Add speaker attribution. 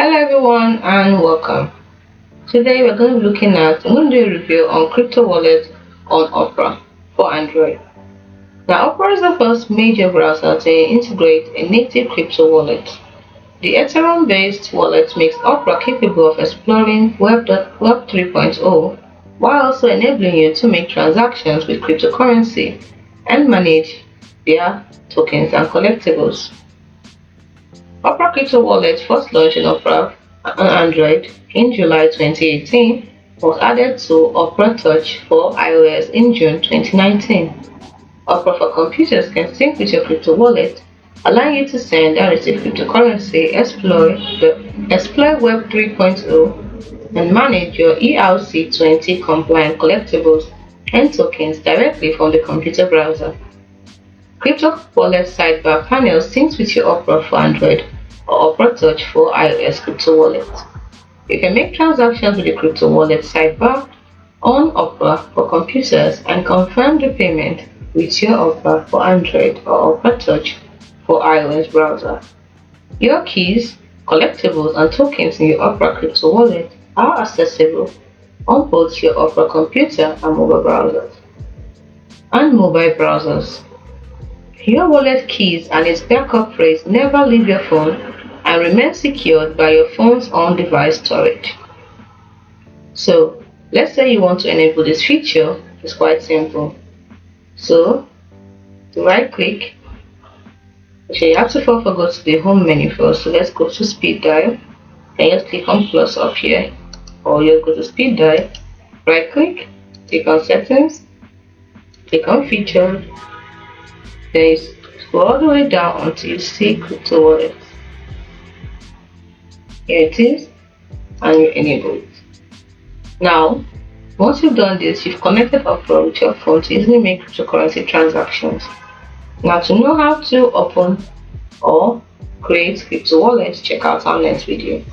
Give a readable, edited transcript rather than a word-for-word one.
Speaker 1: Hello everyone and welcome. Today we're going to be I'm going to do a review on crypto wallet on Opera for Android. Now Opera is the first major browser to integrate a native crypto wallet. The Ethereum-based wallet makes Opera capable of exploring Web 3.0 while also enabling you to make transactions with cryptocurrency and manage their tokens and collectibles. Opera Crypto Wallet first launched in Opera on Android in July 2018 was added to Opera Touch for iOS in June 2019. Opera for computers can sync with your crypto wallet, allowing you to send and receive cryptocurrency, explore Web 3.0, and manage your ERC-20 compliant collectibles and tokens directly from the computer browser. Crypto Wallet sidebar panel syncs with your Opera for Android or Opera Touch for iOS crypto wallet. You can make transactions with the crypto wallet sidebar on Opera for computers and confirm the payment with your Opera for Android or Opera Touch for iOS browser. Your keys, collectibles, and tokens in your Opera crypto wallet are accessible on both your Opera computer and mobile browsers. Your wallet keys and its backup phrase never leave your phone and remain secured by your phone's on-device storage. So, let's say you want to enable this feature. It's quite simple. So, to right click, you have to first go to the home menu first. So let's go to speed dial and just click on plus up here, or you go to speed dial, right click, click on settings, click on features. Then you scroll all the way down until you see crypto wallet. Here it is, and you enable it. Now, once you've done this, you've connected Opera with your phone to easily make cryptocurrency transactions. Now, to know how to open or create crypto wallets, check out our next video.